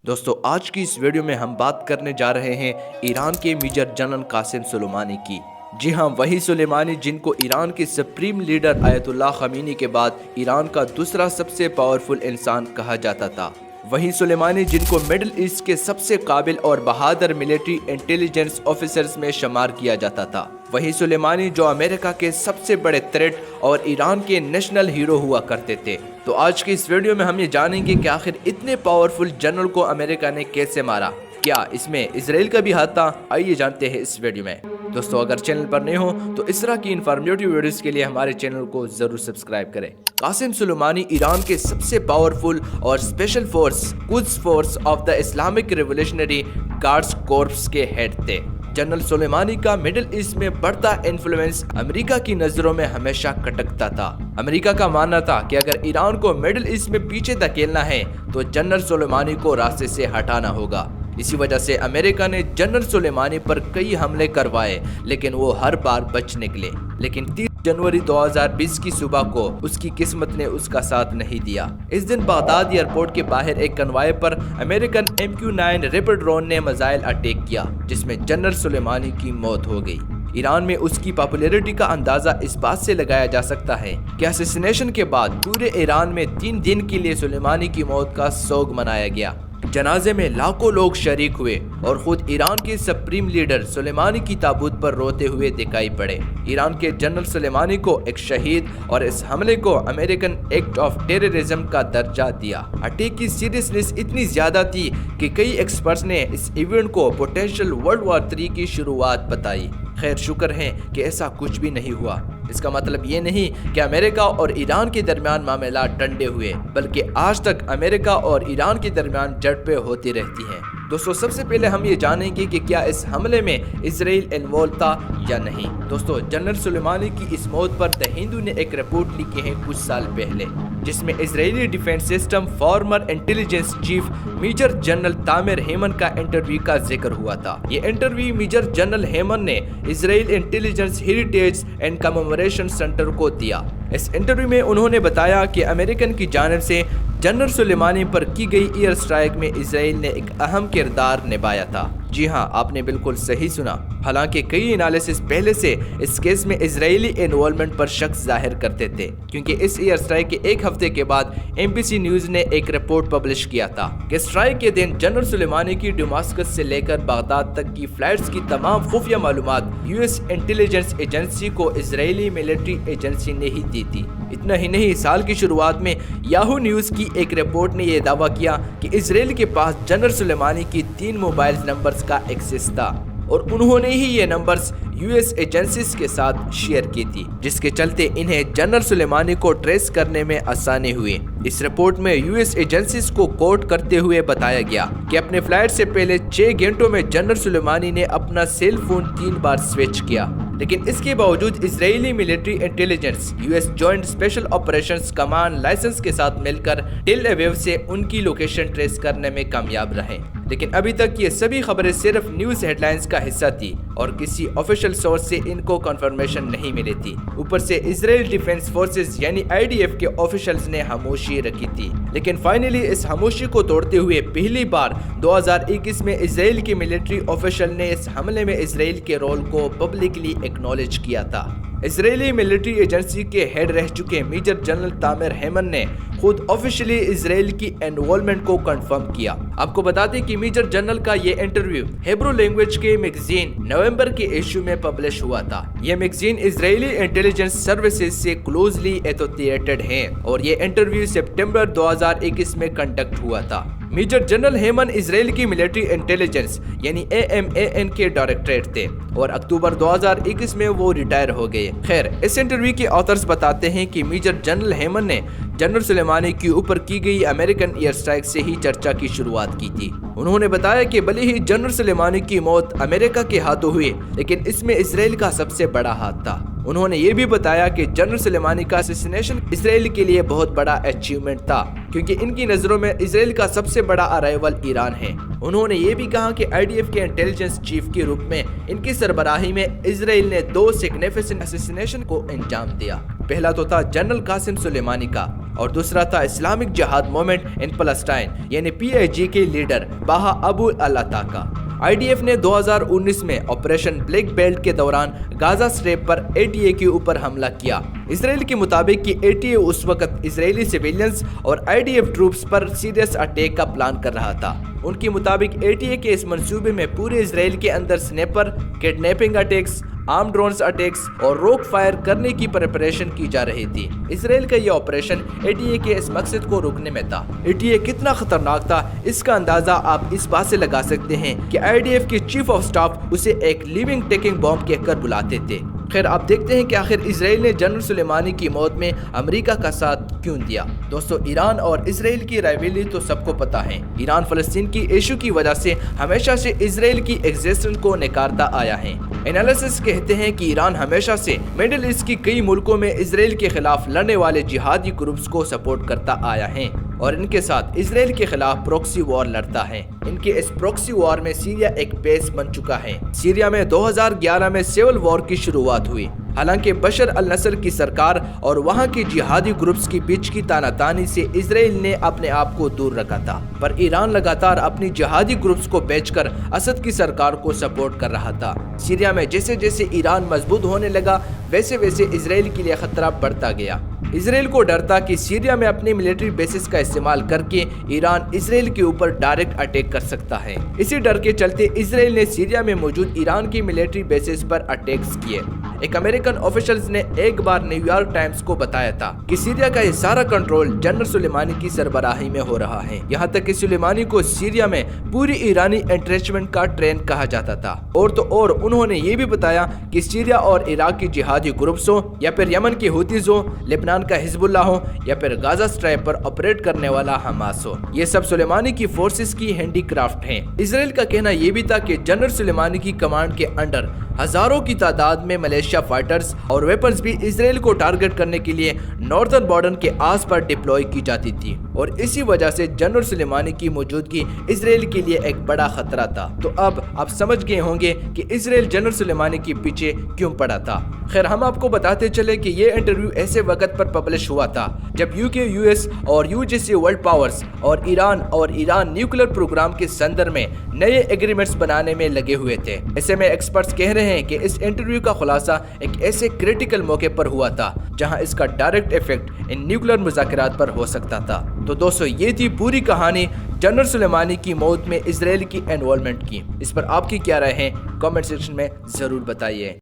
دوستو آج کی اس ویڈیو میں ہم بات کرنے جا رہے ہیں ایران کے میجر جنرل قاسم سلیمانی کی۔ جی ہاں، وہی سلیمانی جن کو ایران کے سپریم لیڈر آیت اللہ خمینی کے بعد ایران کا دوسرا سب سے پاورفل انسان کہا جاتا تھا۔ وہی سلیمانی جن کو مڈل ایسٹ کے سب سے قابل اور بہادر ملٹری انٹیلیجنس آفیسرز میں شمار کیا جاتا تھا۔ وہی سلیمانی جو امریکہ کے سب سے بڑے تھریٹ اور ایران کے نیشنل ہیرو ہوا کرتے تھے۔ تو آج کی اس ویڈیو میں ہم یہ جانیں گے کہ آخر اتنے پاورفل جنرل کو امریکہ نے کیسے مارا، کیا اس میں اسرائیل کا بھی ہاتھ تھا؟ آئیے جانتے ہیں اس ویڈیو میں۔ دوستو اگر چینل پر نئے ہو تو اس طرح کی انفارمیٹیو ویڈیوز کے لیے ہمارے چینل کو ضرور سبسکرائب کریں۔ قاسم سلیمانی ایران کے سب سے پاورفل اور اسپیشل فورس قدس force of the Islamic revolutionary guards corps کے ہیڈ تھے۔ جنرل سلیمانی کا مڈل ایسٹ میں بڑھتا انفلوئنس امریکہ کی نظروں میں ہمیشہ کٹکتا تھا۔ امریکہ کا ماننا تھا کہ اگر ایران کو مڈل ایسٹ میں پیچھے دھکیلنا ہے تو جنرل سلیمانی کو راستے سے ہٹانا ہوگا۔ اسی وجہ سے امریکہ نے جنرل سلیمانی پر کئی حملے کروائے، لیکن وہ ہر بار بچ نکلے۔ لیکن 30 جنوری 2020 کی صبح کو اس کی قسمت نے اس کا ساتھ نہیں دیا۔ اس دن بغداد ایئرپورٹ کے باہر ایک کنوائے پر امریکن MQ-9 ریپڈ ڈرون نے میزائل اٹیک کیا، جس میں جنرل سلیمانی کی موت ہو گئی۔ ایران میں اس کی پاپولیرٹی کا اندازہ اس بات سے لگایا جا سکتا ہے کہ اسیسینیشن کے بعد پورے ایران میں 3 دن کے لیے سلیمانی کی موت کا سوگ منایا گیا۔ جنازے میں لاکھوں لوگ شریک ہوئے اور خود ایران کے سپریم لیڈر سلیمانی کی تابوت پر روتے ہوئے دکھائی پڑے۔ ایران کے جنرل سلیمانی کو ایک شہید اور اس حملے کو امریکن ایکٹ آف ٹیررزم کا درجہ دیا۔ اٹیک کی سیریسنس اتنی زیادہ تھی کہ کئی ایکسپرٹس نے اس ایونٹ کو پوٹینشیل ورلڈ وار 3 کی شروعات بتائی۔ خیر شکر ہے کہ ایسا کچھ بھی نہیں ہوا۔ اس کا مطلب یہ نہیں کہ امریکہ اور ایران کے درمیان معاملات ٹھنڈے ہوئے، بلکہ آج تک امریکہ اور ایران کے درمیان جھڑپیں ہوتی رہتی ہیں۔ دوستو سب سے پہلے ہم یہ جانیں گے کہ کیا اس حملے میں اسرائیل انوالو تھا یا نہیں۔ دوستو جنرل سلیمانی کی اس موت پر دی ہندو نے ایک رپورٹ لکھی ہے کچھ سال پہلے، جس میں اسرائیلی defence system former intelligence chief major general Tamir Hayman کا انٹرویو کا ذکر ہوا تھا۔ یہ انٹرویو میجر جنرل ہیمن نے اسرائیل انٹیلیجنس ہیریٹیج اینڈ کمیموریشن سینٹر کو دیا۔ اس انٹرویو میں انہوں نے بتایا کہ امریکن کی جانب سے جنرل سلیمانی پر کی گئی ایئر اسٹرائک میں اسرائیل نے ایک اہم کردار نبھایا تھا۔ جی ہاں، آپ نے بالکل صحیح سنا۔ حالانکہ کئی انالیسس پہلے سے اس کیس میں اسرائیلی انوالومنٹ پر شک ظاہر کرتے تھے، کیونکہ اس ایئر اسٹرائک کے ایک ہفتے کے بعد MBC نیوز نے ایک رپورٹ پبلش کیا تھا کہ اسٹرائک کے دن جنرل سلیمانی کی ڈماسکس سے لے کر بغداد تک کی فلائٹس کی تمام خفیہ معلومات US انٹیلیجنس ایجنسی کو اسرائیلی ملٹری ایجنسی نے ہی دی تھی۔ اتنا ہی نہیں، سال کی شروعات میں یاہو نیوز کی ایک رپورٹ نے یہ دعویٰ کیا کہ اسرائیل کے پاس جنرل سلیمانی کی 3 موبائل نمبرز کا ایکسس تھا، اور انہوں نے ہی یہ نمبرز US ایجنسیز کے ساتھ شیئر کی تھی، جس کے چلتے انہیں جنرل سلیمانی کو ٹریس کرنے میں آسانی ہوئی۔ اس رپورٹ میں US ایجنسیز کو کوٹ کرتے ہوئے بتایا گیا کہ اپنے فلائٹ سے پہلے 6 گھنٹوں میں جنرل سلیمانی نے اپنا سیل فون 3 بار سوئچ کیا، لیکن اس کے باوجود اسرائیلی military intelligence US joint special operations command licence کے ساتھ مل کر ٹیل اویو سے ان کی لوکیشن ٹریس کرنے میں کامیاب رہے۔ لیکن ابھی تک یہ سبھی خبریں صرف نیوز ہیڈ لائنز کا حصہ تھی اور کسی آفیشیل سورس سے ان کو کنفرمیشن نہیں ملی تھی۔ اوپر سے اسرائیل ڈیفنس فورسز یعنی IDF کے آفیشلز نے خاموشی رکھی تھی، لیکن فائنلی اس خاموشی کو توڑتے ہوئے پہلی بار 2021 میں اسرائیل کے ملٹری آفیشل نے اس حملے میں اسرائیل کے رول کو پبلکلی ایکنالج کیا تھا۔ اسرائیلی ملٹری ایجنسی کے ہیڈ رہ چکے میجر جنرل تامر ہیمن نے خود آفیشلی اسرائیل کی انوالومنٹ کو کنفرم کیا۔ آپ کو بتا دیں کہ میجر جنرل کا یہ انٹرویو ہیبرو لینگویج کے میگزین نومبر کے ایشو میں پبلش ہوا تھا۔ یہ میگزین اسرائیلی انٹیلیجنس سروسز سے کلوزلی ایسوسیٹڈ ہے اور یہ انٹرویو سپٹمبر 2021 میں کنڈکٹ ہوا تھا۔ میجر جنرل ہیمن اسرائیل کی ملٹری انٹیلیجنس یعنی AMAN کے ڈائریکٹریٹ تھے اور اکتوبر 2021 میں وہ ریٹائر ہو گئے۔ خیر، اس انٹرویو کے آتھرز بتاتے ہیں کہ میجر جنرل ہیمن نے جنرل سلیمانی کے اوپر کی گئی امریکن ایئر اسٹرائک سے ہی چرچا کی شروعات کی تھی۔ انہوں نے بتایا کہ بھلے ہی جنرل سلیمانی کی موت امریکہ کے ہاتھوں ہوئی، لیکن اس میں اسرائیل کا سب سے بڑا ہاتھ تھا۔ انہوں نے یہ بھی بتایا کہ جنرل سلیمانی کا اسیسینیشن اسرائیل کے لیے بہت بڑا اچیومنٹ تھا، کیونکہ ان کی نظروں میں اسرائیل کا سب سے بڑا ارائیول ایران ہے۔ انہوں نے یہ بھی کہا کہ IDF کے انٹیلیجنس چیف کے روپ میں ان کی سربراہی میں اسرائیل نے 2 سگنیفیکنٹ اسیسینیشن کو انجام دیا۔ پہلا تو تھا جنرل قاسم سلیمانی کا اور دوسرا تھا اسلامک جہاد موومنٹ ان فلسطین یعنی PIG کے لیڈر باہا ابو العطا کا۔ IDF نے 2019 میں آپریشن بلیک بیلٹ کے دوران غازہ سٹریپ پر ATA کے اوپر حملہ کیا۔ اسرائیل کے مطابق کہ ATA اس وقت اسرائیلی سیویلینز اور IDF ٹروپس پر سیریس اٹیک کا پلان کر رہا تھا۔ ان کے مطابق ATA کے اس منصوبے میں پورے اسرائیل کے اندر سنیپر، کڈنیپنگ اٹیکس، آرم ڈرونز اٹیکس اور روک فائر کرنے کی پریپریشن کی جا رہی تھی۔ اسرائیل کا یہ آپریشن ATA کے اس مقصد کو روکنے میں تھا۔ ATA کتنا خطرناک تھا اس کا اندازہ آپ اس بات سے لگا سکتے ہیں کہ IDF کے چیف آف سٹاف اسے ایک لیونگ ٹیکنگ بام کہہ کر بلاتے تھے۔ خیر آپ دیکھتے ہیں کہ آخر اسرائیل نے جنرل سلیمانی کی موت میں امریکہ کا ساتھ کیوں دیا۔ دوستو ایران اور اسرائیل کی رائیولری تو سب کو پتا ہے۔ ایران فلسطین کی ایشو کی وجہ سے ہمیشہ سے اسرائیل کی ایگزسٹنس کو نکارتا آیا ہے۔ انالیسس کہتے ہیں کہ ایران ہمیشہ سے میڈل ایسٹ کی کئی ملکوں میں اسرائیل کے خلاف لڑنے والے جہادی گروپس کو سپورٹ کرتا آیا ہے اور ان کے ساتھ اسرائیل کے خلاف پروکسی وار لڑتا ہے۔ ان کے اس پروکسی وار میں سیریا ایک بیس بن چکا ہے۔ سیریا میں 2011 میں سیول وار کی شروعات ہوئی۔ حالانکہ بشر النصر کی سرکار اور وہاں کے جہادی گروپس کی بیچ کی تانا تانی سے اسرائیل نے اپنے آپ کو دور رکھا تھا، پر ایران لگاتار اپنی جہادی گروپس کو بیچ کر اسد کی سرکار کو سپورٹ کر رہا تھا۔ سیریا میں جیسے جیسے ایران مضبوط ہونے لگا ویسے ویسے اسرائیل کے لیے خطرہ بڑھتا گیا۔ اسرائیل کو ڈر تھا کہ سیریا میں اپنی ملٹری بیسز کا استعمال کر کے ایران اسرائیل کے اوپر ڈائریکٹ اٹیک کر سکتا ہے۔ اسی ڈر کے چلتے اسرائیل نے سیریا میں موجود ایران کی ملٹری بیسز پر اٹیکس کیے۔ ایک امریکن آفیشلز نے ایک بار نیو یارک ٹائمز کو بتایا تھا کہ سیریا کا یہ سارا کنٹرول جنرل سلیمانی کی سربراہی میں ہو رہا ہے، یہاں تک کہ سلیمانی کو سیریا میں پوری ایرانی انٹرچمنٹ کا ٹرین کہا جاتا تھا۔ اور تو اور انہوں نے یہ بھی بتایا کہ سیریا اور عراق کی جہادی گروپس ہوں یا پھر یمن کی ہوتیز ہوں، لبنان کا حزب اللہ ہو یا پھر غازہ سٹریپ پر آپریٹ کرنے والا حماس ہو، یہ سب سلیمانی کی فورسز کی ہینڈی کرافٹ ہیں۔ اسرائیل کا کہنا یہ بھی تھا کہ جنرل سلیمانی کی کمانڈ کے انڈر ہزاروں کی تعداد میں ملیشیا فائٹرز اور ویپنز بھی اسرائیل کو ٹارگٹ کرنے کے لیے ناردرن بارڈر کے آس پر ڈپلوائے کی جاتی تھی، اور اسی وجہ سے جنرل سلیمانی کی موجودگی اسرائیل کے لیے ایک بڑا خطرہ تھا۔ تو اب آپ سمجھ گئے ہوں گے کہ اسرائیل جنرل سلیمانی کے پیچھے کیوں پڑا تھا۔ خیر ہم آپ کو بتاتے چلے کہ یہ انٹرویو ایسے وقت پر پبلش ہوا تھا جب UK، US اور یو جیسی ورلڈ پاورز اور ایران نیوکلیر پروگرام کے سندر میں نئے ایگریمنٹس بنانے میں لگے ہوئے تھے۔ ایسے میں ایکسپرٹس کہہ رہے ہیں کہ اس انٹرویو کا خلاصہ ایک ایسے کریٹیکل موقع پر ہوا تھا جہاں اس کا ڈائریکٹ ایفیکٹ ان نیوکلیر مذاکرات پر ہو سکتا تھا۔ تو دوستو یہ تھی پوری کہانی جنرل سلیمانی کی موت میں اسرائیل کی انوالومنٹ کی۔ اس پر آپ کی کیا رائے ہے کامنٹ سیکشن میں ضرور بتائیے۔